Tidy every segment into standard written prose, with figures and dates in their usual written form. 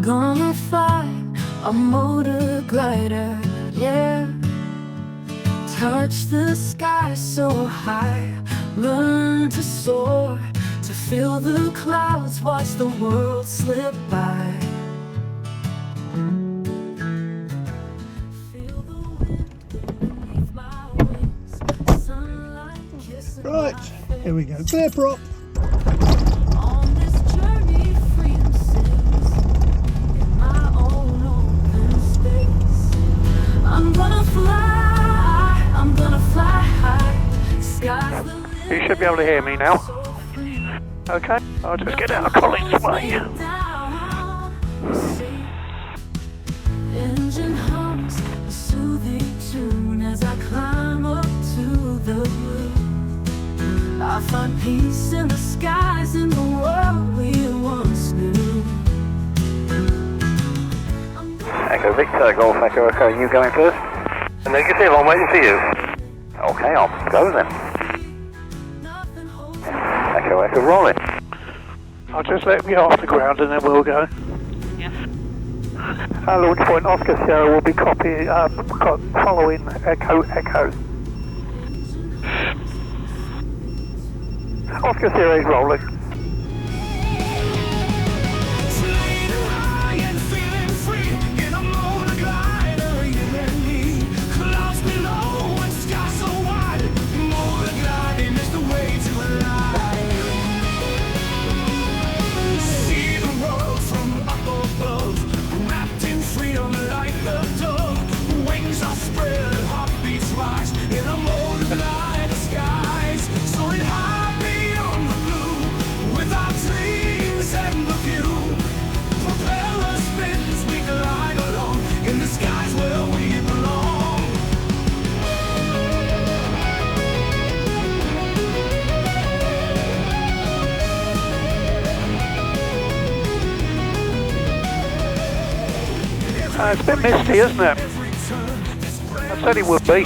Gonna fly a motor glider, yeah. Touch the sky so high, learn to soar, to feel the clouds, watch the world slip by. Feel the wind beneath my wings, sunlight kissing Right, my here we go. face. Clear prop. On this journey, freedom sings in my own open space. I'm gonna fly high, sky's the limit. You should be able to hear me now. So free. Okay, I'll just get out of Colin's way. Engine hums a soothing tune as I climb up to the blue. I find peace in the skies, in the world we once knew. Echo Victor, Golf Echo Echo, you going first? Negative, I'm waiting for you. Okay, I'll go then. Echo Echo rolling. I'll just let me off the ground and then we'll go. Yeah. Our launch point, Oscar Sierra, will be following Echo Echo. Oscar Sierra is rolling. It's a bit misty, isn't it? I said it would be.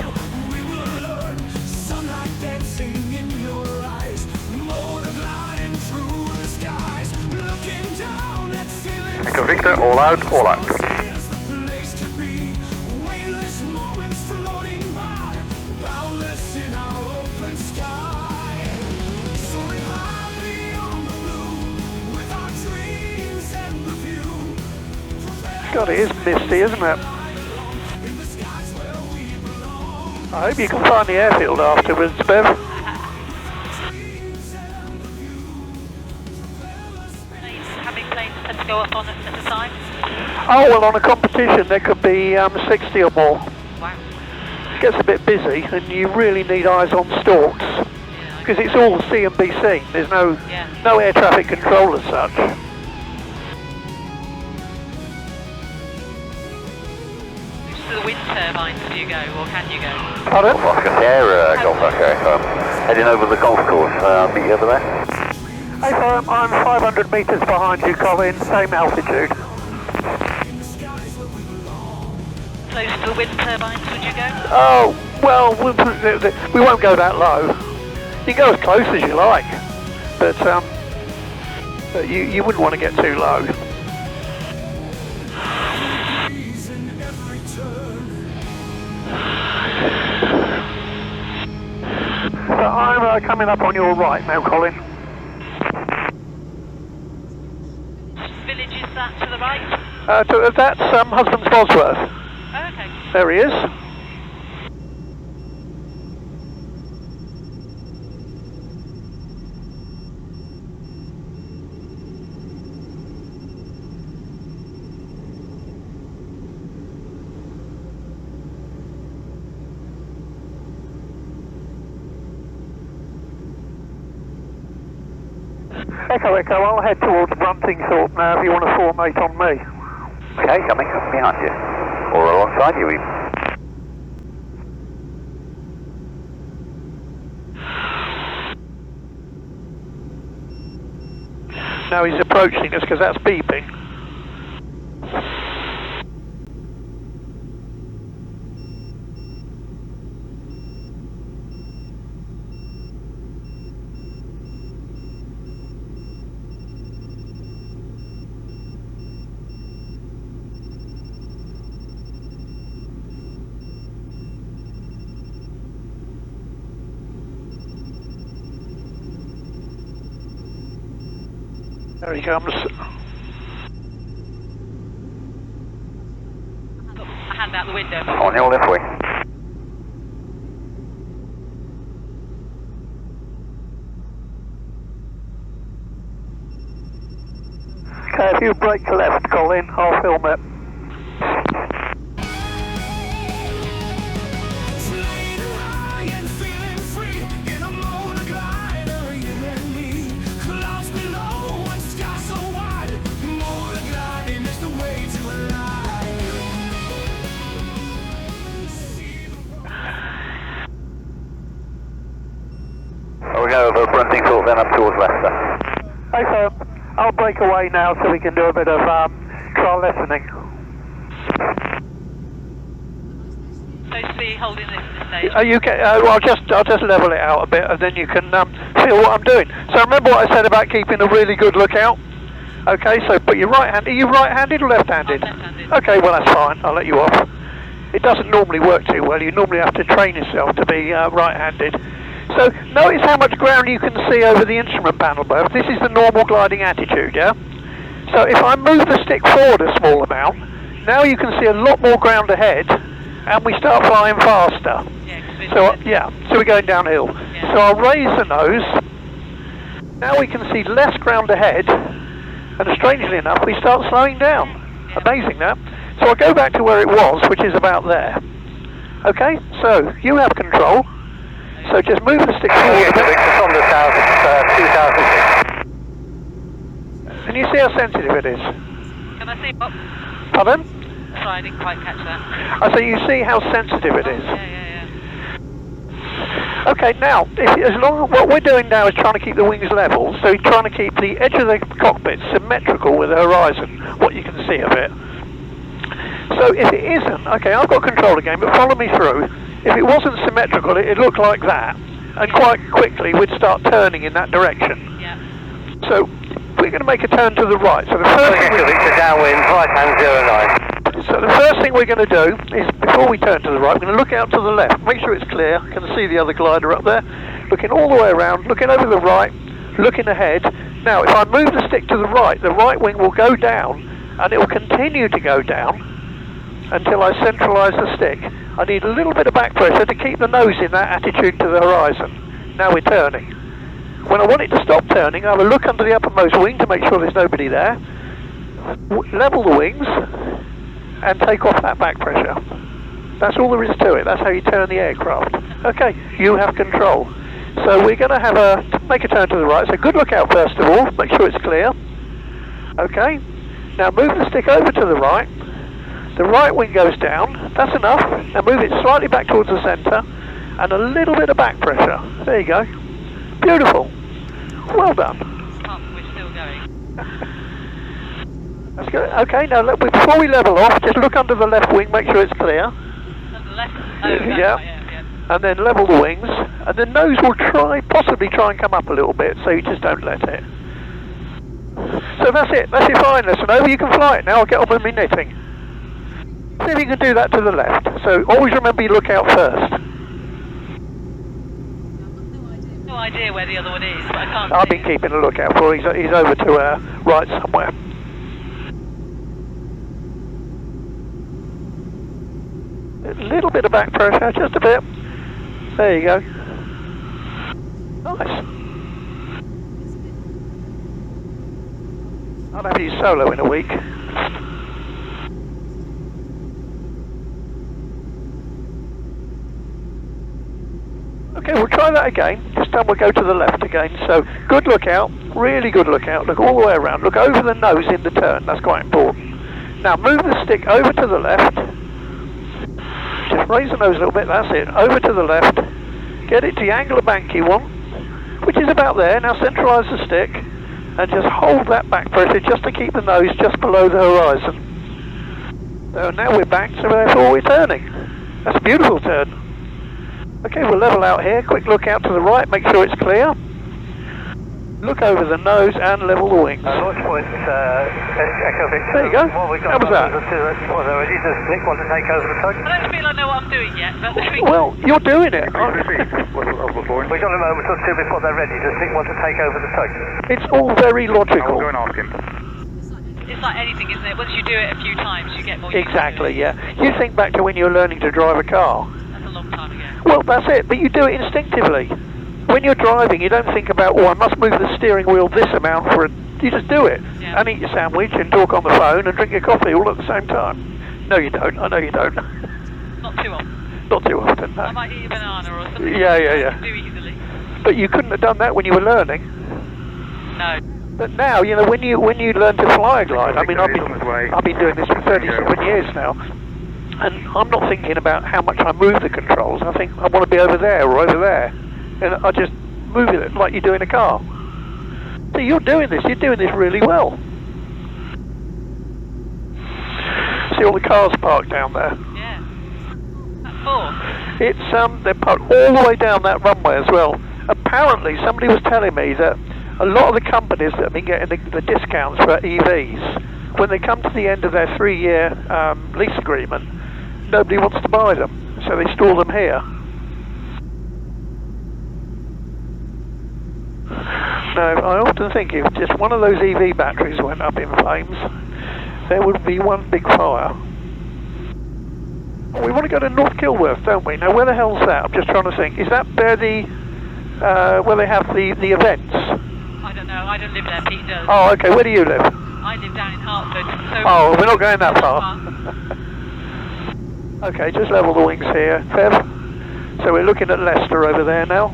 Echo Victor, all out, all out. God, it is misty, isn't it? I hope you can find the airfield afterwards, Bev. Having planes tend to go up on at a time? Oh, well, on a competition there could be 60 or more. Wow. It gets a bit busy and you really need eyes on stalks because it's all see and be seen. There's no air traffic control as such. To the wind turbines do you go, or can you go? Pardon? Oscar Sierra, Golf Echo Echo. Heading over the golf course, meet you over there. Hey, I'm 500 metres behind you, Colin, same altitude. Close to the wind turbines would you go? Oh, well, we won't go that low. You can go as close as you like, but you wouldn't want to get too low. So I'm coming up on your right now, Colin. Village is that to the right? So that's Husband's Bosworth. Oh, okay. There he is. Echo Echo, I'll head towards Bruntingthorpe now if you want to formate on me. Okay, coming up behind you. Or alongside you even. Now he's approaching us because that's beeping. There he comes. Got my hand out the window. On your left wing. Okay, if you brake to left, Colin, I'll film it. We're going over Bruntingthorpe, then up towards Leicester. Hey, sir. I'll break away now so we can do a bit of trial lessoning. Supposed to be holding this stage. You can, well, I'll just level it out a bit, and then you can feel what I'm doing. So remember what I said about keeping a really good lookout. Okay, so put your right hand. Are you right-handed or left-handed? I'm left-handed. Okay, well that's fine. I'll let you off. It doesn't normally work too well. You normally have to train yourself to be right-handed. So notice how much ground you can see over the instrument panel above. This is the normal gliding attitude, yeah? So if I move the stick forward a small amount, now you can see a lot more ground ahead, and we start flying faster. Yeah, So we're going downhill. Yeah. So I'll raise the nose. Now we can see less ground ahead, and strangely enough, we start slowing down. Yeah. Amazing that. So I'll go back to where it was, which is about there. Okay, so you have control. So just move the stick forward a bit. It's on the 2006. And you see how sensitive it is. Can I see what? Pardon? Sorry, I didn't quite catch that. I say you see how sensitive it is. Yeah. Okay, now, what we're doing now is trying to keep the wings level, so you're trying to keep the edge of the cockpit symmetrical with the horizon, what you can see of it. So if it isn't, okay, I've got control again, but follow me through. If it wasn't symmetrical, it'd look like that, and quite quickly we'd start turning in that direction. Yeah. So we're going to make a turn to the right. So the first thing downwind, right hand 09. So the first thing we're going to do is, before we turn to the right, we're going to look out to the left, make sure it's clear. You can see the other glider up there. Looking all the way around, looking over the right, looking ahead. Now, if I move the stick to the right wing will go down, and it will continue to go down until I centralise the stick. I need a little bit of back pressure to keep the nose in that attitude to the horizon. Now we're turning. When I want it to stop turning, I have a look under the uppermost wing to make sure there's nobody there. Level the wings, and take off that back pressure. That's all there is to it. That's how you turn the aircraft. Okay, you have control. So we're going to make a turn to the right. So good look out first of all. Make sure it's clear. Okay. Now move the stick over to the right. The right wing goes down. That's enough. Now move it slightly back towards the centre, and a little bit of back pressure. There you go. Beautiful. Well done. We're still going. That's good. Okay, now before we level off, just look under the left wing, make sure it's clear. On the left? Oh, that's Yeah. right, yeah. And then level the wings, and the nose will possibly try and come up a little bit, so you just don't let it. So that's it. That's your flying lesson over. You can fly it now. I'll get on with me knitting. See if you can do that to the left. So always remember you look out first. No idea where the other one is, but I can't I've see been keeping a lookout for. He's over to right somewhere. A little bit of back pressure, just a bit. There you go. Nice. I'll have you solo in a week. Okay, we'll try that again. This time we'll go to the left again. So, good lookout, really good lookout. Look all the way around. Look over the nose in the turn. That's quite important. Now, move the stick over to the left. Just raise the nose a little bit. That's it. Over to the left. Get it to the angle of bank you want, which is about there. Now, centralise the stick and just hold that back pressure just to keep the nose just below the horizon. So now we're back, so therefore we're turning. That's a beautiful turn. Okay, we'll level out here. Quick look out to the right, make sure it's clear. Look over the nose and level the wings. Launch point, Echo Victor. There you go. What we got How was that? Was they ready? Does Nick want to take over the tug? I don't feel I know what I'm doing yet, but there we go. Well, you're doing it. We got a moment or two before they're ready. Does Nick want to take over the tug? It's all very logical. Go and ask him. It's like anything, isn't it? Once you do it a few times, you get more used Exactly, to it. yeah. You think back to when you were learning to drive a car. That's a long time ago. Well, that's it, but you do it instinctively. When you're driving, you don't think about, oh, I must move the steering wheel this amount for a... You just do it. Yeah. And eat your sandwich and talk on the phone and drink your coffee all at the same time. No, you don't. I know you don't. Not too often. Not too often, no. I might eat a banana or something. Yeah. I can do easily. But you couldn't have done that when you were learning. No. But now, you know, when you learn to fly a glide, I mean, I've been doing this for 37 years now, and I'm not thinking about how much I move the controls. I think I want to be over there or over there, and I just move it like you do in a car. So you're doing this really well. See all the cars parked down there? Yeah. That's four. It's they're parked all the way down that runway as well. Apparently, somebody was telling me that a lot of the companies that have been getting the discounts for EVs, when they come to the end of their 3-year lease agreement, nobody wants to buy them, so they store them here. Now, I often think if just one of those EV batteries went up in flames, there would be one big fire. We want to go to North Kilworth, don't we? Now, where the hell's that? I'm just trying to think. Is that where where they have the events? I don't know. I don't live there. Pete does. Oh, okay. Where do you live? I live down in Hartford. So Oh, we're not going that far. Okay, just level the wings here, Fev. So we're looking at Leicester over there now.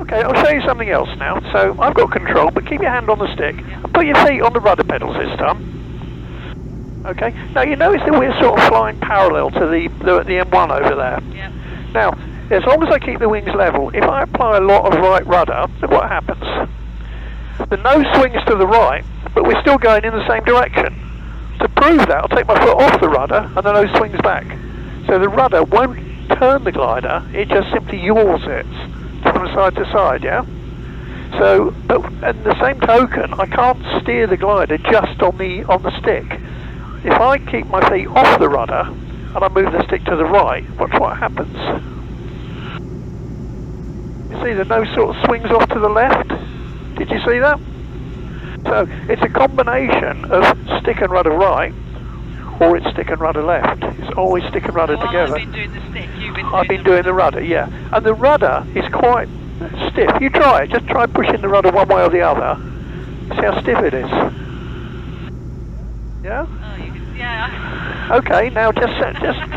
Okay, I'll show you something else now. So I've got control, but keep your hand on the stick and put your feet on the rudder pedals this time. Okay. Now you notice that we're sort of flying parallel to the M1 over there. Yep. Now, as long as I keep the wings level, if I apply a lot of right rudder, look what happens. The nose swings to the right, but we're still going in the same direction. To prove that, I'll take my foot off the rudder and the nose swings back. So the rudder won't turn the glider, it just simply yaws it from side to side, yeah? So, but in the same token, I can't steer the glider just on the stick. If I keep my feet off the rudder and I move the stick to the right, watch what happens. You see the nose sort of swings off to the left? Did you see that? So it's a combination of stick and rudder right, or it's stick and rudder left. It's always stick and rudder together. I've been doing the stick, I've been doing the rudder, yeah. And the rudder is quite stiff. You try it. Just try pushing the rudder one way or the other. See how stiff it is. Yeah? Oh, you can, yeah. Okay, now just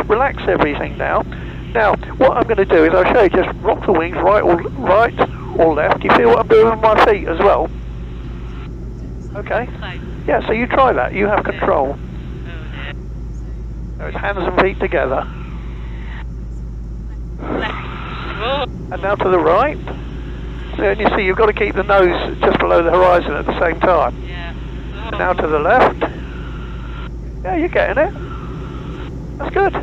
relax everything now. Now, what I'm going to do is I'll show you, just rock the wings right or left. You feel what I'm doing with my feet as well? Okay. Yeah, so you try that. You have control. So it's hands and feet together. And now to the right. And you see you've got to keep the nose just below the horizon at the same time. Yeah. And now to the left. Yeah, you're getting it. That's good.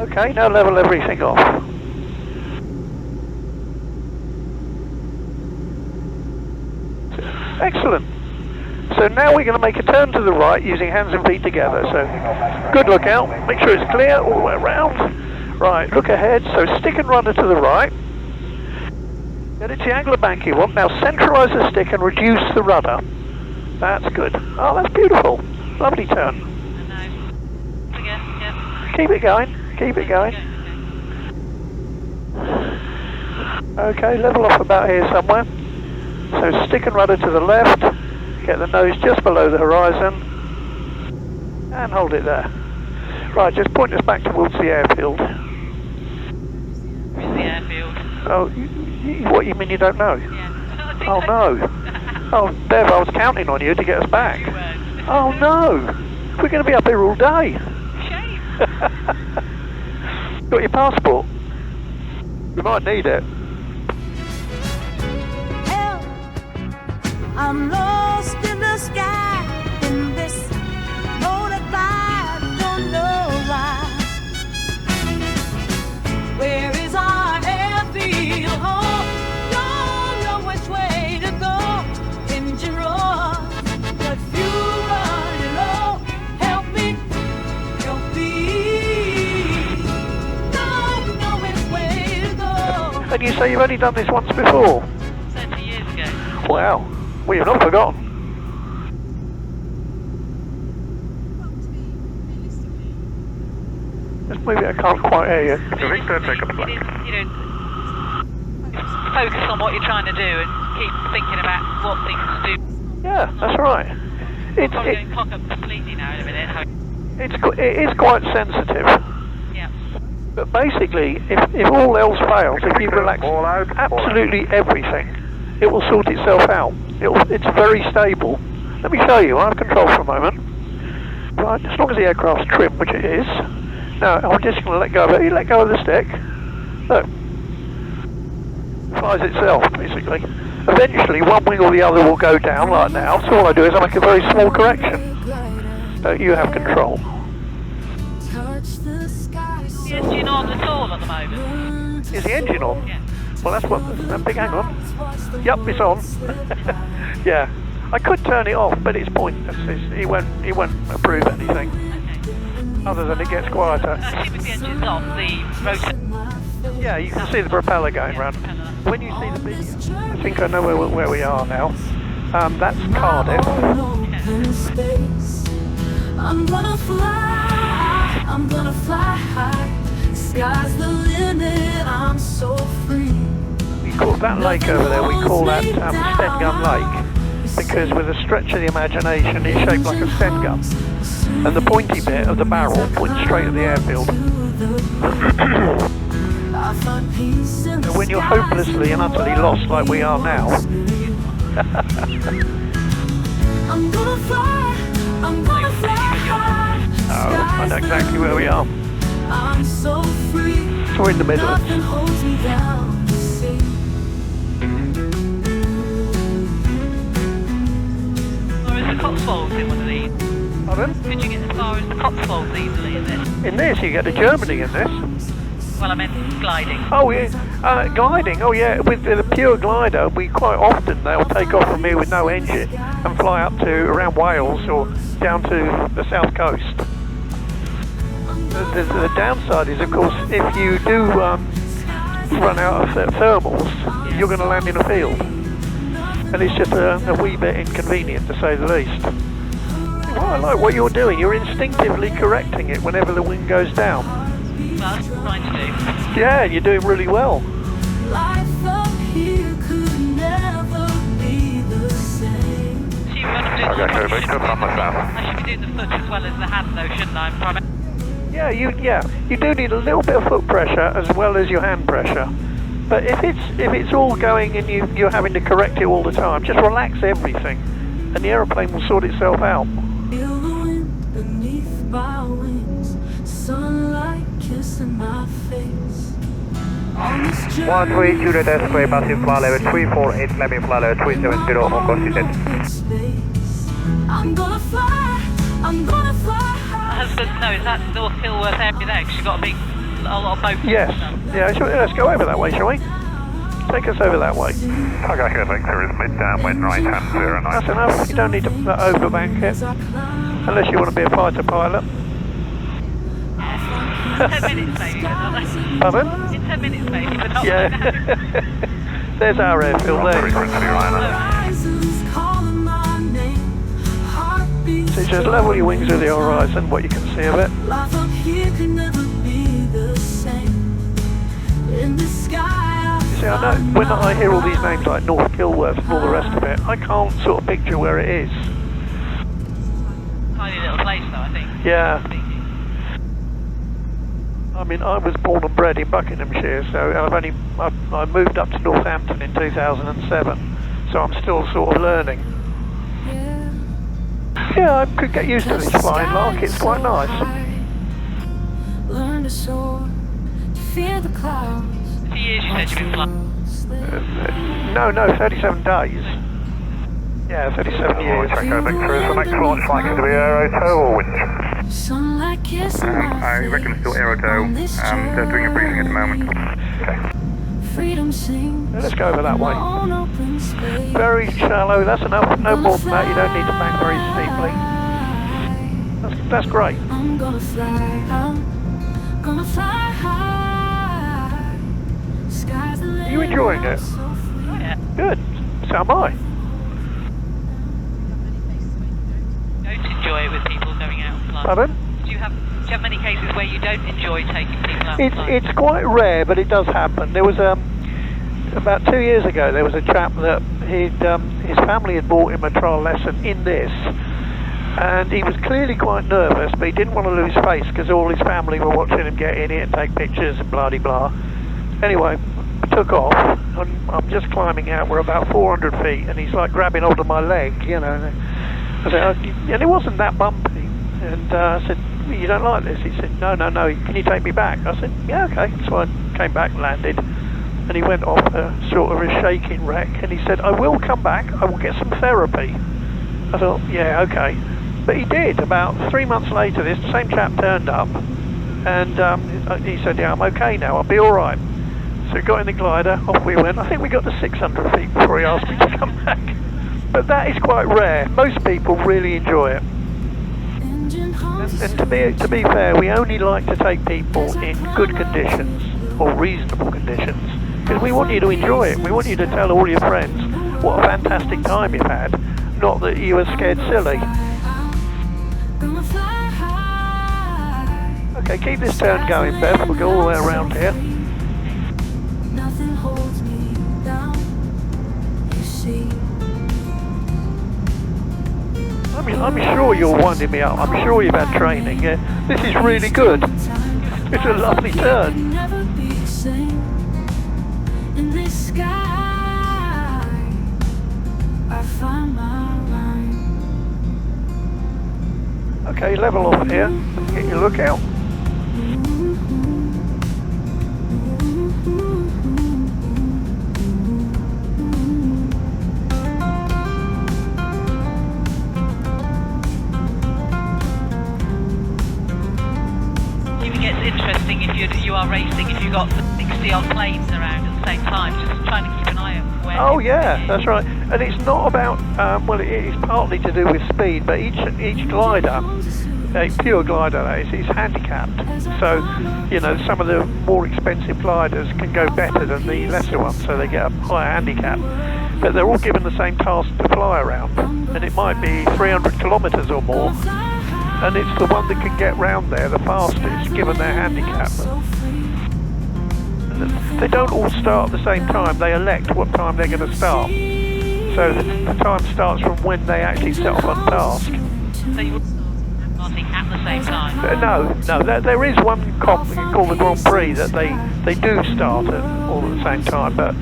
Okay, now level everything off. Excellent. So now we're going to make a turn to the right using hands and feet together. So good look out. Make sure it's clear all the way around. Right, look ahead. So stick and rudder to the right. Get it to the angle of bank you want. Now centralise the stick and reduce the rudder. That's good. Oh, that's beautiful. Lovely turn. Again, yeah. Keep it going. Keep it going. Okay, level off about here somewhere. So stick and rudder to the left. Get the nose just below the horizon. And hold it there. Right, just point us back towards the airfield. Where's the airfield? Oh, what, you mean you don't know? Yeah. Oh no. Oh, Bev, I was counting on you to get us back. Oh no. We're going to be up here all day. Shame. Got your passport? We might need it. Help, I'm lost in the sky in this motor glide, don't know why. say you've only done this once before? 30 years ago. Wow. Well, you've not forgotten. Just maybe I can't quite hear you. Victor, take up flight. Focus on what you're trying to do and keep thinking about what things to do. Yeah, that's right. I'm probably going to cock up completely now in a minute. It is quite sensitive. Yeah. But basically, if all else fails, if you relax All out. absolutely everything, it will sort itself out. It's very stable. Let me show you. I have control for a moment. Right, as long as the aircraft's trim, which it is. Now, I'm just going to let go of it. You let go of the stick. Look. Flies itself, basically. Eventually, one wing or the other will go down, like now. So all I do is I make a very small correction. So you have control. Is the engine on at all at the moment? Is the engine on? Yeah. Well, that's what. Big hang on. Yup, it's on. Yeah, I could turn it off, but it's pointless. He won't approve anything Okay. other than it gets quieter. Assuming the engine's on, the rotor. Yeah, you can see the propeller going round. When you see the video, I think I know where we are now. That's Cardiff. I'm gonna fly high. Sky's the limit, I'm so free. We call that lake over there, we call that Sten Gun Lake, because with a stretch of the imagination it's shaped like a Sten gun, and the pointy bit of the barrel points straight at the airfield. So when you're hopelessly and utterly lost like we are now, I'm gonna fly high. oh, I know exactly where we are. I'm so free. So we're in the middle. Nothing holds me down to see. Or is the Cotswolds in one of these? Pardon? Could you get as far as the Cotswolds easily in this? In this, you get to Germany in this. Well, I meant gliding. Oh yeah, gliding. Oh yeah, with the pure glider, we quite often they'll take off from here with no engine and fly up to around Wales or down to the south coast. The downside is, of course, if you do run out of thermals, you're going to land in a field, and it's just a wee bit inconvenient to say the least. Well, I like what you're doing. You're instinctively correcting it whenever the wind goes down. Well, that's what I'm trying to do. Yeah, you're doing really well. Life up here could never be the same. So you're going to do Okay, Victor, from the I should be doing the foot as well as the hand though, shouldn't I? Yeah, you do need a little bit of foot pressure as well as your hand pressure. But if it's all going and you're having to correct it all the time, just relax everything, and the aeroplane will sort itself out. Feel the wind beneath my wings, sunlight kissing my face. On this journey, 13 Juliet X-ray, passive fly level 348, landing fly level 370 on course descent. I'm gonna fly high. Husband, no, is that North Kilworth area there? Because you've got a lot of boats. Yes. Yeah. Let's go over that way, shall we? Take us over that way. Okay, here Victor is mid downwind right hand 09. That's enough. You don't need to overbank it, unless you want to be a fighter pilot. 10 minutes maybe, but not Pardon? in 10 minutes maybe, but not Yeah. There's our airfield there. Frequency right. Horizons calling my name. Heartbeats. So just level your wings with the horizon, what you can see of it. Life up here can never be the same. In the sky, You see, I know when I hear all these names like North Kilworth and all the rest of it, I can't sort of picture where it is. tiny little place though, I think. Yeah. I mean, I was born and bred in Buckinghamshire, so I moved up to Northampton in 2007, so I'm still sort of learning. Yeah, I could get used to this flying lark. It's quite nice. Learn to soar, to fear the clouds. For years you said you've been flying. No, 37 days. Yeah, 37 years. Echo Victor, is the next launch likely to be aerotow or winch? Sunlight kissing I reckon still aerotow. They're doing a briefing at the moment. Okay. freedom sings. Let's go over that way. On open space. Very shallow, that's enough. No more than that, you don't need to bank very steeply. That's great. I'm gonna fly high. Sky's the limit. you enjoying it? Oh, yeah. Good. So am I. Don't enjoy it with people going out and flying. Pardon? Do you have many cases where you don't enjoy taking people out and flying? It's quite rare, but it does happen. There was about 2 years ago. There was a chap that his family had bought him a trial lesson in this, and he was clearly quite nervous, but he didn't want to lose face because all his family were watching him get in it and take pictures and blah de blah. Anyway, we took off, and I'm just climbing out. We're about 400 feet, and he's like grabbing hold of my leg, you know. I said, and it wasn't that bumpy. And I said, you don't like this? He said, no, can you take me back? I said, yeah, okay. So I came back, landed, and he went off sort of a shaking wreck, and he said, I will come back, I will get some therapy. I thought, yeah, okay. But he did. About 3 months later, this same chap turned up, and he said, yeah, I'm okay now, I'll be all right. So we got in the glider, off we went. I think we got to 600 feet before he asked me to come back. But that is quite rare. Most people really enjoy it. And to be fair, we only like to take people in good conditions, or reasonable conditions, because we want you to enjoy it. We want you to tell all your friends what a fantastic time you've had, not that you were scared silly. Okay, keep this turn going, Beth. We'll go all the way around here. Nothing holds me down, you see. I'm sure you're winding me up. I'm sure you've had training. This is really good. It's a lovely turn. Never be the same. In this sky, I find my line. Okay, level off here. Get your lookout. Interesting if you are racing, if you've got 60 odd planes around at the same time, just trying to keep an eye on where. Oh yeah, that's right. And it's not about well, it is partly to do with speed, but each glider, a pure glider that is handicapped. So you know, some of the more expensive gliders can go better than the lesser ones, so they get a higher handicap. But they're all given the same task to fly around, and it might be 300 kilometres or more. And it's the one that can get round there the fastest, given their handicap. And they don't all start at the same time, they elect what time they're going to start. So the time starts from when they actually set off on task. So you starting at the same time? No, there is one comp called the Grand Prix that they do start all at the same time, but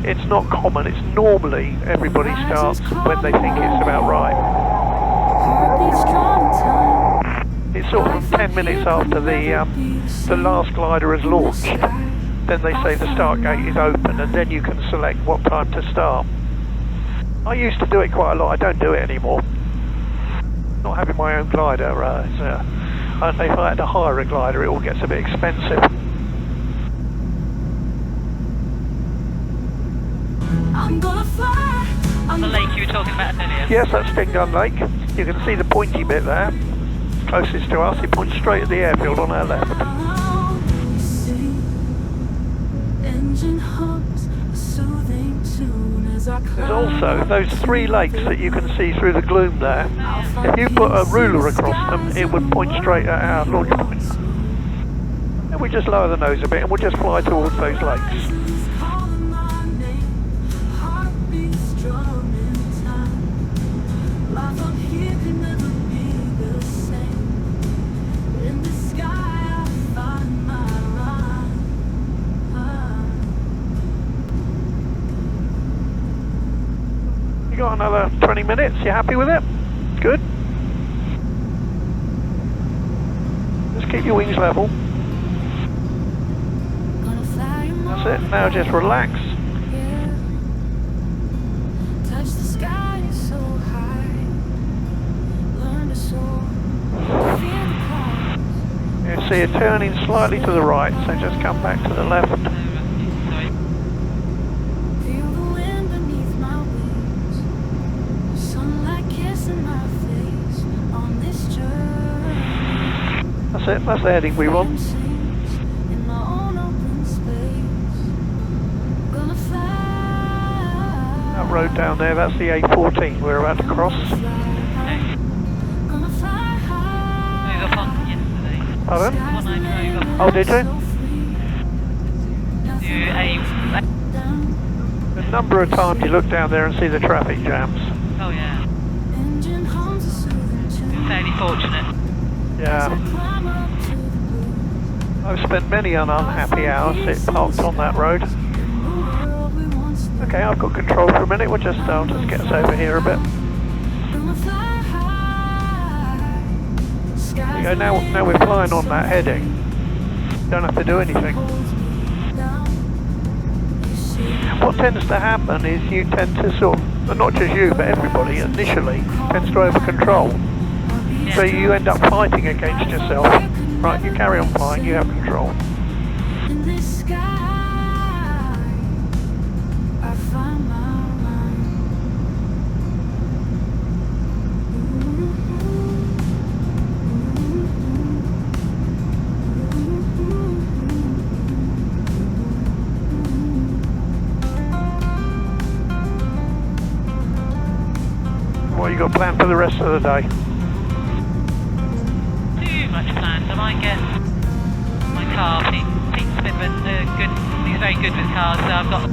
it's not common. It's normally everybody starts when they think it's about right. It's sort of 10 minutes after the last glider has launched. Then they say the start gate is open, and then you can select what time to start. I used to do it quite a lot. I don't do it anymore. Not having my own glider. If I had to hire a glider, it all gets a bit expensive. I'm gonna fly. The lake you were talking about earlier? Yes, that's Sting Gun Lake. You can see the pointy bit there. Closest to us, it points straight at the airfield on our left. There's also those 3 lakes that you can see through the gloom there. If you put a ruler across them, it would point straight at our launch point. And we just lower the nose a bit and we'll just fly towards those lakes. You got another 20 minutes, you happy with it? Good. Just keep your wings level. That's it, now just relax. Touch the sky so high. Learn to soar. Fear the clouds. You see you're turning slightly to the right, so just come back to the left. Feel the wind beneath my wings. Sunlight kissing my face on this journey. That's it, that's the heading we want. In my own open space. Gonna road down there, that's the A14 we're about to cross. Okay. Drove up on yesterday. Pardon? One I drove up Oh, did you? to a... A number of times you look down there and see the traffic jams. Oh yeah. Fairly fortunate. Yeah. I've spent many an unhappy hour parked on that road. Okay, I've got control for a minute. I'll just get us over here a bit. There you go, now we're flying on that heading. Don't have to do anything. What tends to happen is you tend to sort of, well, not just you, but everybody initially tends to over control. So you end up fighting against yourself. Right, you carry on flying, you have control. What you got planned for the rest of the day? Too much planned. I might get my car. Pete's a bit of a good. He's very good with cars, so I've got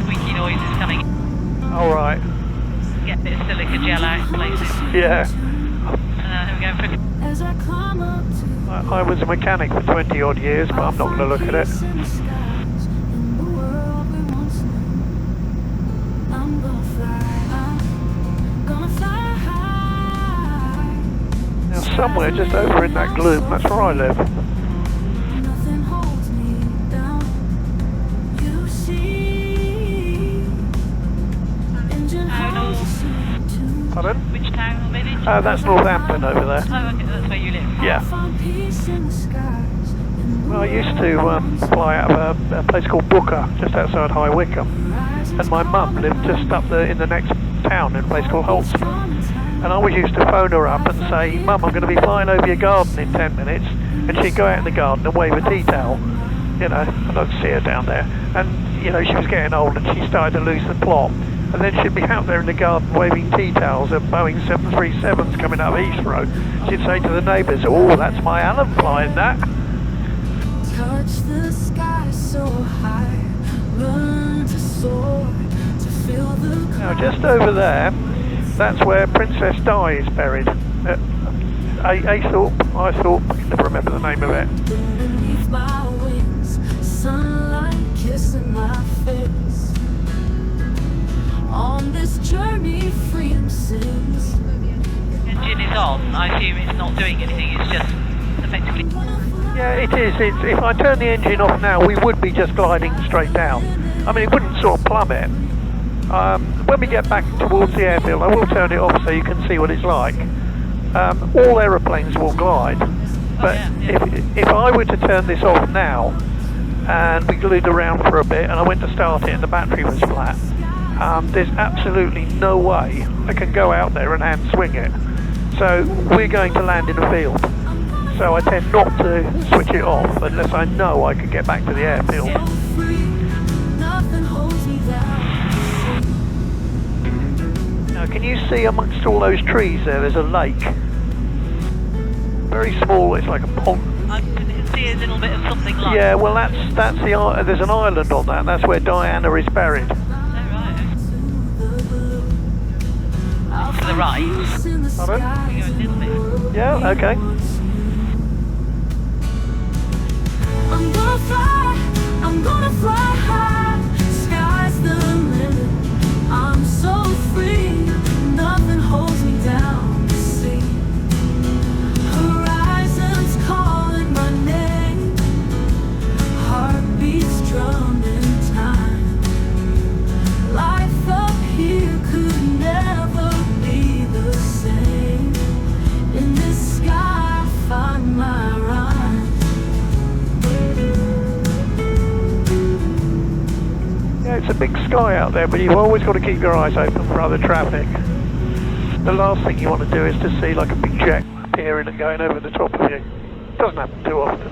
squeaky noises coming. All right. Get a bit of silica gel out in places. Yeah. We're going for. I was a mechanic for 20 odd years, but I'm not going to look at it. Now somewhere just over in that gloom, that's where I live. Pardon? Which town or village? That's Northampton over there. Oh, okay, that's where you live. Yeah. Well, I used to fly out of a place called Booker, just outside High Wycombe. And my mum lived just up in the next town in a place called Holton. And I always used to phone her up and say, Mum, I'm going to be flying over your garden in 10 minutes. And she'd go out in the garden and wave a tea towel, you know, and I'd see her down there. And, you know, she was getting old and she started to lose the plot. And then she'd be out there in the garden waving tea towels at Boeing 737s coming up Heathrow. She'd say to the neighbours, oh, that's my Alan flying that. Touch the sky so high, learn to soar, to feel the Now just over there, that's where Princess Di is buried. Aythorpe, I can never remember the name of it. beneath my wings, sunlight kissing my face. On this journey, freedom sings. Engine is on. I assume it's not doing anything. It's just effectively. Yeah, it is. If I turn the engine off now, we would be just gliding straight down. I mean, it wouldn't sort of plummet. When we get back towards the airfield, I will turn it off so you can see what it's like. All aeroplanes will glide, but if I were to turn this off now and we glued around for a bit and I went to start it and the battery was flat, there's absolutely no way I can go out there and hand swing it. So we're going to land in a field. So I tend not to switch it off unless I know I can get back to the airfield. Now can you see amongst all those trees there's a lake? Very small, it's like a pond. I can see a little bit of something like. Yeah, well that's there's an island on that, that's where Diana is buried. Oh, right. To the right. Pardon? We go a little bit. Yeah, okay. I'm gonna fly high, sky's the limit. I'm so free, nothing holds me down to see. Horizons calling my name, heartbeats drummed in time. Life up here could never be the same. In this sky I find my rhyme. It's a big sky out there, but you've always got to keep your eyes open for other traffic. The last thing you want to do is to see like a big jet appearing and going over the top of you. Doesn't happen too often.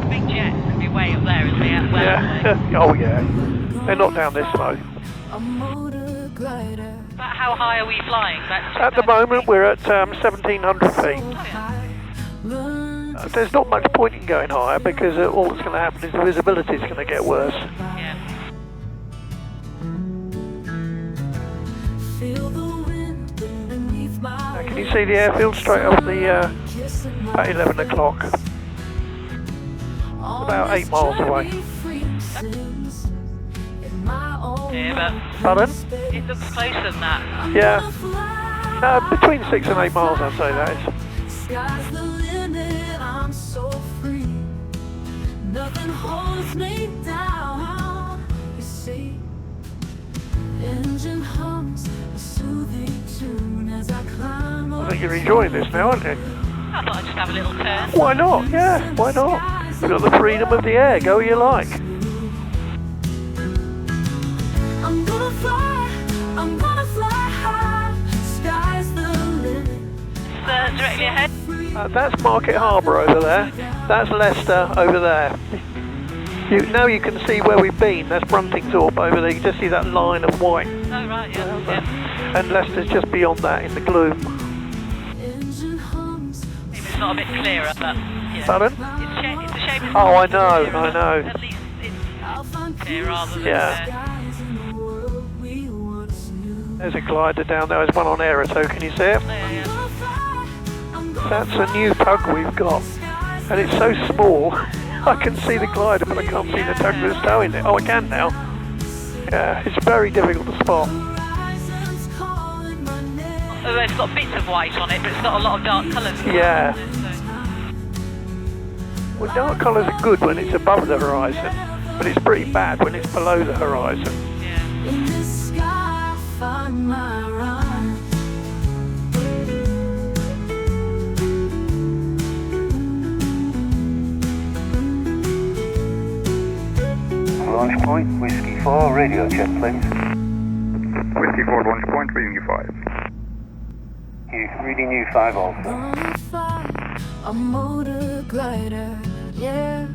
The big jet could be way up there, isn't it? Well, Yeah. Oh yeah. They're not down this low. a motor glider. But how high are we flying? At the moment we're at 1,700 feet. There's not much point in going higher because all that's going to happen is the visibility is going to get worse. Yeah. Feel the wind beneath my Can you see the airfield straight off the at 11 o'clock? About 8 miles away. Yeah, Pardon? but it looks closer than that. Yeah. Between 6 and 8 miles I'd say that is. Sky's the limit, I'm so free. Nothing holds me down. You see, engine hums a soothing tune as I climb up. I think you're enjoying this now, aren't you? I thought I'd just have a little turn. Why not? Yeah, why not? You've got the freedom of the air, go where you like. I'm gonna fly high. Sky's the limit. It's directly ahead. That's Market Harbour over there. That's Leicester over there. Now you can see where we've been. That's Bruntingthorpe over there. You can just see that line of white. Oh, right, yeah. And Leicester's just beyond that in the gloom. Maybe it's not a bit clearer, but yeah. Pardon? It's a shame it's Oh, I not know, clearer, I know. At least it's clear rather than There's a glider down there. There's one on Aeroto. Can you see it? yeah. That's a new tug we've got. And it's so small. I can see the glider, but I can't see the tug that's towing it. Oh, I can now. Yeah, it's very difficult to spot. Although it's got bits of white on it, but it's got a lot of dark colours. Yeah. Well, dark colours are good when it's above the horizon, but it's pretty bad when it's below the horizon. Yeah. In the sky, I find my rhyme. Launch point, Whiskey 4, radio check please. Whiskey 4, launch point, reading you 5. Reading you 5 also. Gonna fly a motor glider, yeah.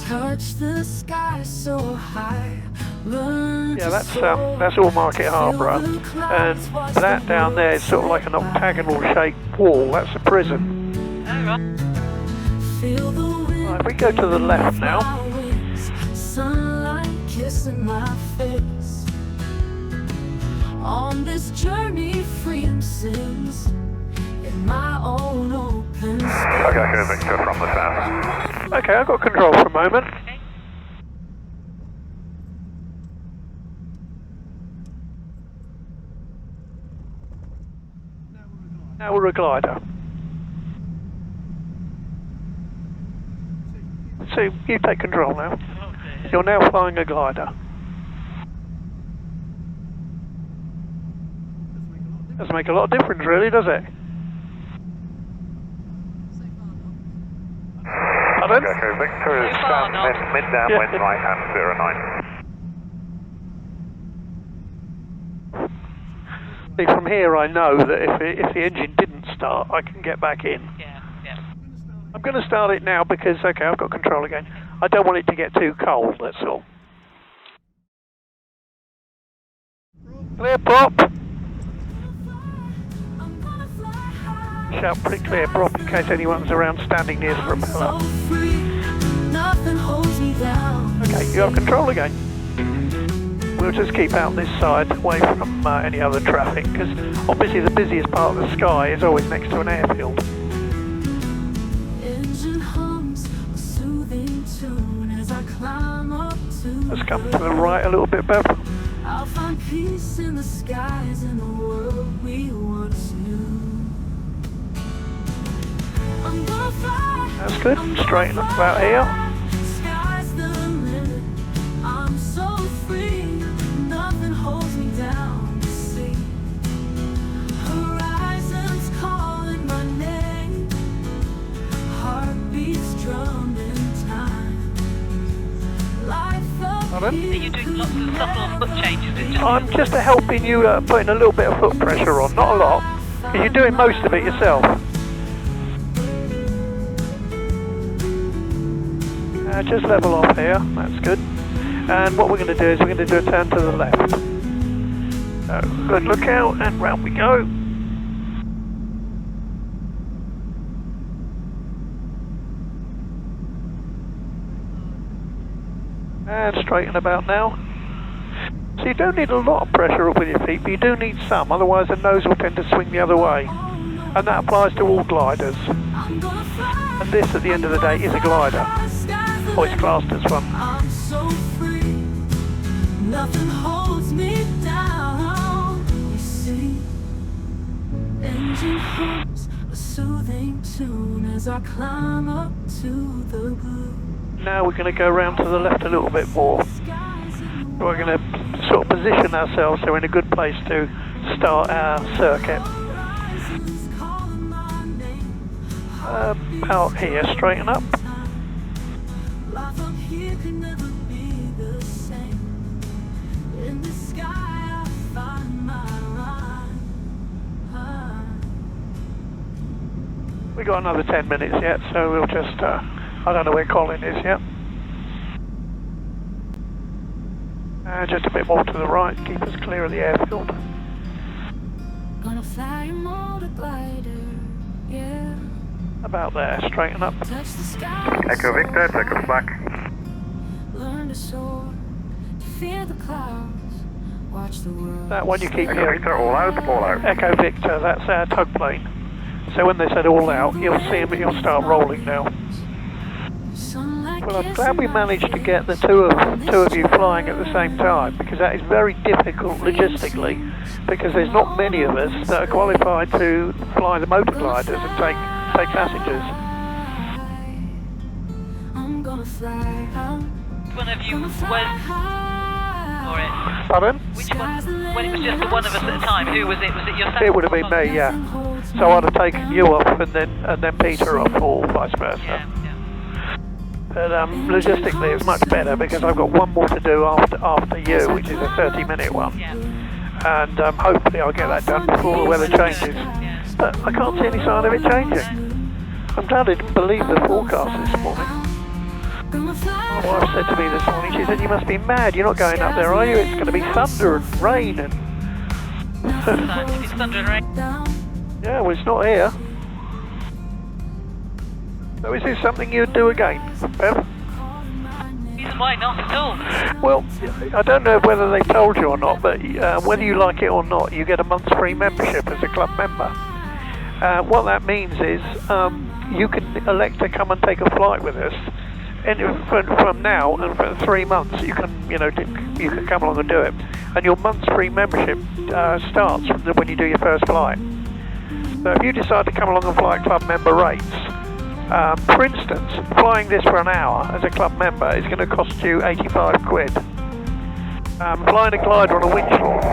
Touch the sky so high. Yeah, that's all Market Harbour, and that down there is sort of like an octagonal shaped wall. That's a prison. Oh, right. Feel the wind. Right, if we go to the left now. Sunlight kissing my face. On this journey, freedom sings in my own open space. Okay, here, Victor from the south. Okay, I've got control for a moment. Okay. Now we're a glider. So you take control now. Oh, dear. You're now flying a glider. Doesn't make a lot of difference, really, does it? Pardon? Okay, Victor is So far not. mid downwind Yeah. right hand 09. See, from here I know that if the engine didn't start, I can get back in. Yeah, yeah. I'm going to start it now because, okay, I've got control again. I don't want it to get too cold, that's all. Clear prop. Shout pretty clear prop in case anyone's around standing near the propeller. So free, nothing holds me down. Okay, you have control again. We'll just keep out this side away from any other traffic because obviously the busiest part of the sky is always next to an airfield. Engine hums a soothing tune as I climb up to. Let's come to the right a little bit, Bev. I'll find peace in the skies in the world we once knew. I'm gonna fly. That's good. Straighten up about here. Sky's the limit. I'm so free. Nothing holds me down. You see, horizons calling my name. Heartbeats drumming time. Life up Are you doing lots of subtle foot changes? It's just I'm just helping you putting a little bit of foot pressure on, not a lot, because you're doing most of it yourself. Just level off here, that's good. And what we're going to do is we're going to do a turn to the left. So, good look out, and round we go. And straighten about now. So you don't need a lot of pressure up with your feet, but you do need some, otherwise the nose will tend to swing the other way. And that applies to all gliders. And this, at the end of the day, is a glider. Or it's classed as one. I'm so free, nothing holds me down. You see, engine hums a soothing tune as I climb up to the blue. Now we're going to go around to the left a little bit more. We're going to sort of position ourselves so we're in a good place to start our circuit. Out here, straighten up. Life up here can never be the same. In the sky I find my line. We got another 10 minutes yet, so we'll just, I don't know where Colin is yet. Just a bit more to the right, keep us clear of the airfield. Gonna fly a motor glider, yeah. About there, straighten up. Touch the sky. Echo Victor, take us back. Learn to soar, to fear the clouds. Watch the world. That one you keep Echo hearing. Victor, all out, all out. Echo Victor, that's our tug plane. So when they said all out, you'll see him, he'll start rolling now. Well, I'm glad we managed to get the two of you flying at the same time, because that is very difficult logistically, because there's not many of us that are qualified to fly the motor gliders and take passengers. I'm gonna fly out. One of you went for it. Pardon? Which one? When it was just the one of us at a time, who was it? Was it yourself? It would have been me, yeah. So I'd have taken you off and then Peter off, or vice versa. Yeah. But logistically it's much better because I've got one more to do after you, which is a 30-minute one. Yeah. And hopefully I'll get that done before the weather changes. Yeah. But I can't see any sign of it changing. I'm glad I didn't believe the forecast this morning. My wife said to me this morning, she said, "You must be mad, you're not going up there, are you? It's going to be thunder and rain." And It's thunder and rain. yeah, well, it's not here. So is this something you'd do again, Bev? Reason why not at all. Well, I don't know whether they told you or not, but whether you like it or not, you get a month's free membership as a club member. What that means is you can elect to come and take a flight with us. And from now and for 3 months, you can come along and do it. And your month's free membership starts from when you do your first flight. So if you decide to come along and fly at club member rates, for instance, flying this for an hour as a club member is going to cost you 85 quid. Flying a glider on a winch launch,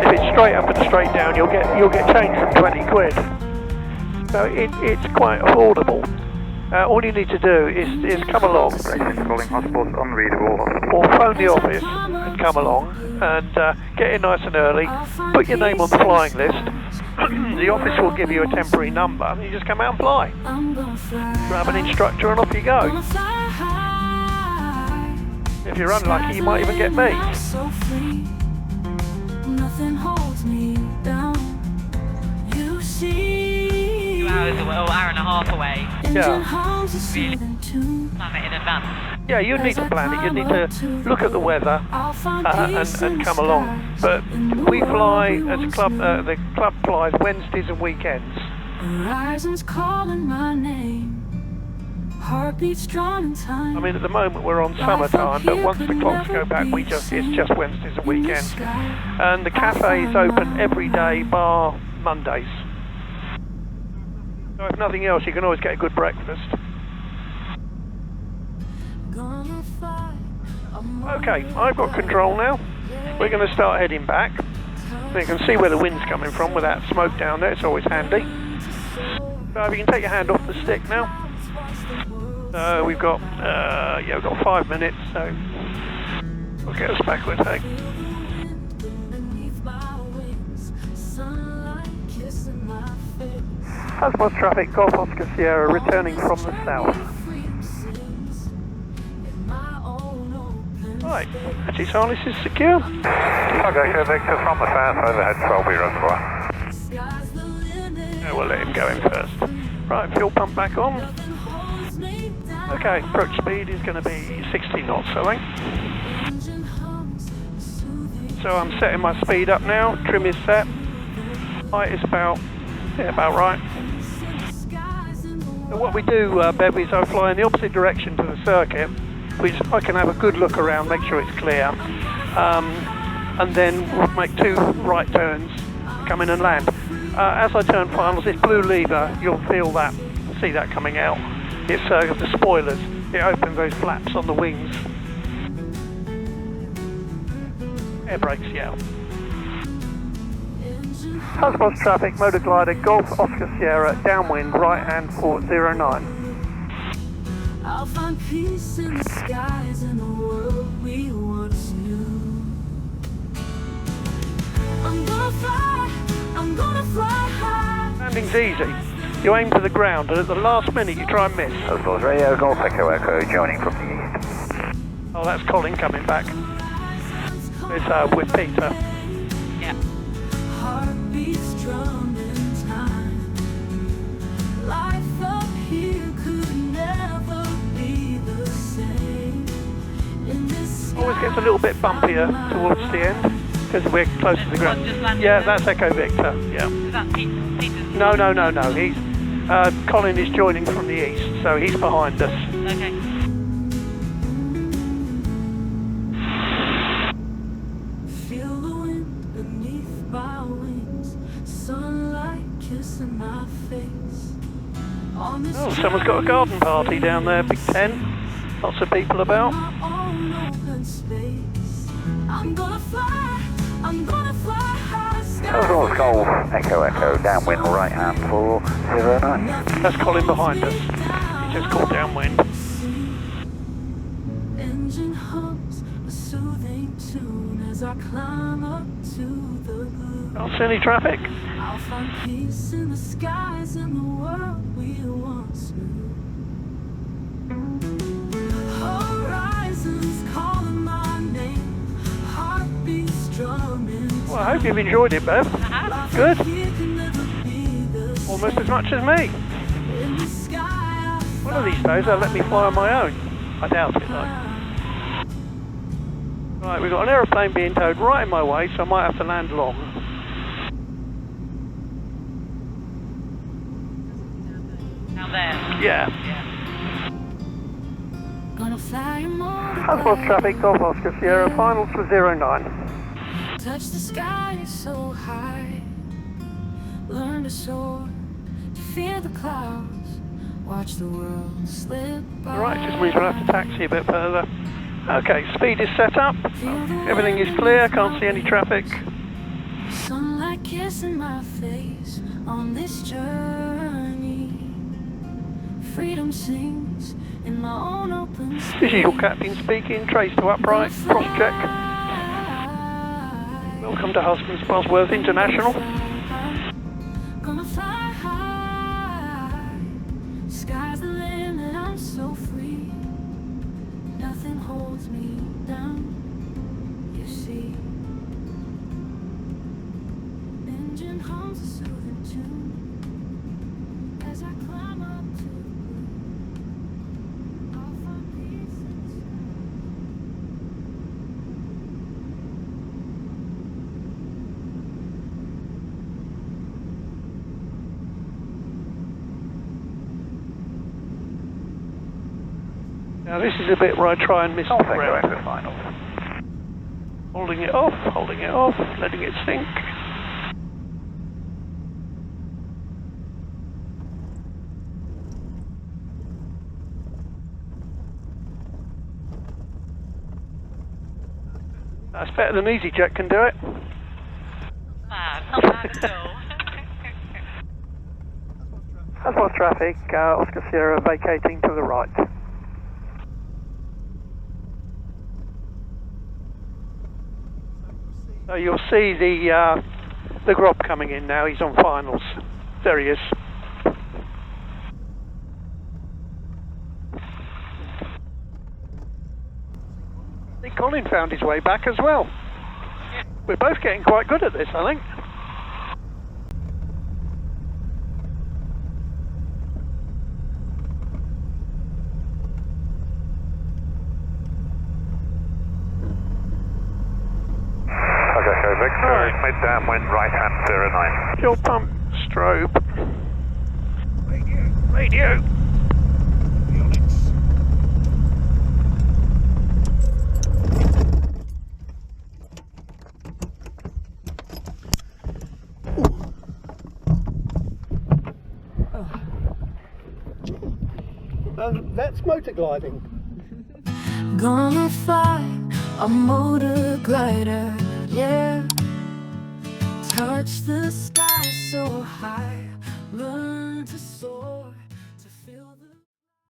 if it's straight up and straight down, you'll get change from 20 quid. So it's quite affordable. All you need to do is come along, Calling hospitals unreadable. or phone the office and come along and get in nice and early. Put your name on the flying list. The office will give you a temporary number, and you just come out and fly. I'm gonna fly. Grab an instructor and off you go. Gonna fly high. If you're unlucky, you might even get me. So free, nothing holds me down. You see, 2 hours away, or hour and a half away. engine hums a soothing tune. Plan it in advance. Yeah, you need to plan it. You need to look at the weather I'll find peace and in come the along. skies. But we fly as a club. The club flies Wednesdays and weekends. Horizons calling my name. Heartbeats drawn in time. I mean, at the moment we're on summertime, but once the clocks go back, it's just Wednesdays and weekends. And the cafe is open every day, bar Mondays. So if nothing else, you can always get a good breakfast. Gonna fly. Okay, I've got control now. We're going to start heading back. You can see where the wind's coming from with that smoke down there. It's always handy. So if you can take your hand off the stick now. We've got 5 minutes, so we'll get us backwards, hey. Cosmos traffic, Golf Oscar Sierra, returning from the south. Right, Hatch's harness is secure. Okay, Echo Victor from the south, overhead 12B reservoir. Sky's the limit. Yeah, we'll let him go in first. Right, fuel pump back on. Nothing holds me down. Okay, approach speed is going to be 60 knots, I think. Engine hums, soothing. So I'm setting my speed up now. Trim is set. Height is about right. Skies in the So what we do, Bev, is I fly in the opposite direction to the circuit, which I can have a good look around, make sure it's clear, and then we'll make 2 right turns, come in and land. As I turn finals, this blue lever, you'll see that coming out. It's the spoilers. It opens those flaps on the wings. Air brakes, yeah. Husband's traffic, motor glider, Golf Oscar Sierra, downwind, right hand port 09. I'll find peace in the skies in the world we once knew. I'm gonna fly high. Landing's easy. You aim to the ground, and at the last minute you try and miss. Husband's radio, Golf Echo Echo, joining from the east. Oh, that's Colin coming back. It's with Peter. Yeah. Heartbeats drum in time. Life up here could never be the same. In this Always gets a little bit bumpier towards the end, because we're close to the ground. Just landed Yeah, there. that's Echo Victor, yeah. Is that Peter's? No. He's Colin is joining from the east, so he's behind us. Okay. feel the wind beneath my wings. Sunlight kissing my face. On this Oh, someone's got a garden party down there, big tent. Lots of people about. my own open space. I'm gonna fly high. Husband's Golf Echo Echo, downwind, right hand 409. That's Colin behind us. He's just called downwind. Engine hums a soothing tune as I climb up to the blue. Can't see any traffic. I'll find peace in the skies in the world we once knew. Horizons calling my name, heartbeats drumming. Well, I hope you've enjoyed it, Bev. Good. Almost as much as me. In the sky, One of these days they'll let me fly on my own. I doubt it, though. Right, we've got an aeroplane being towed right in my way, so I might have to land long. Now there. Yeah. gonna fly a motor. Husband's traffic, Golf Oscar Sierra, finals for 09. Touch the sky so high. Learn to soar, to fear the clouds. Watch the world slip by. Right, just means we'll have to taxi a bit further. Okay, speed is set up. Everything is clear, can't see any traffic. Sunlight kissing my face on this journey. Freedom sings in my own open space. This is your captain speaking, trace to upright, cross check. Welcome to Husbands Bosworth International. Gonna fly high. Sky's the limit, I'm so free. Nothing holds me down, you see. Engine hums a soothing tune as I climb up to the blue. I'll find peace in the sky. Now this is a bit where I try and miss the Golf Echo ground. Echo finals. Holding it off, letting it sink. That's better than EasyJet can do it. Bad. Not bad at all. Husband's traffic, Oscar Sierra vacating to the right. So you'll see the Grob coming in now, he's on finals. There he is. Colin found his way back as well. We're both getting quite good at this, I think. Okay, Echo Victor, mid downwind, right hand 09. Fuel pump, strobe. Radio. That's motor gliding. Gonna fly a motor glider, yeah. Touch the sky so high, learn to soar.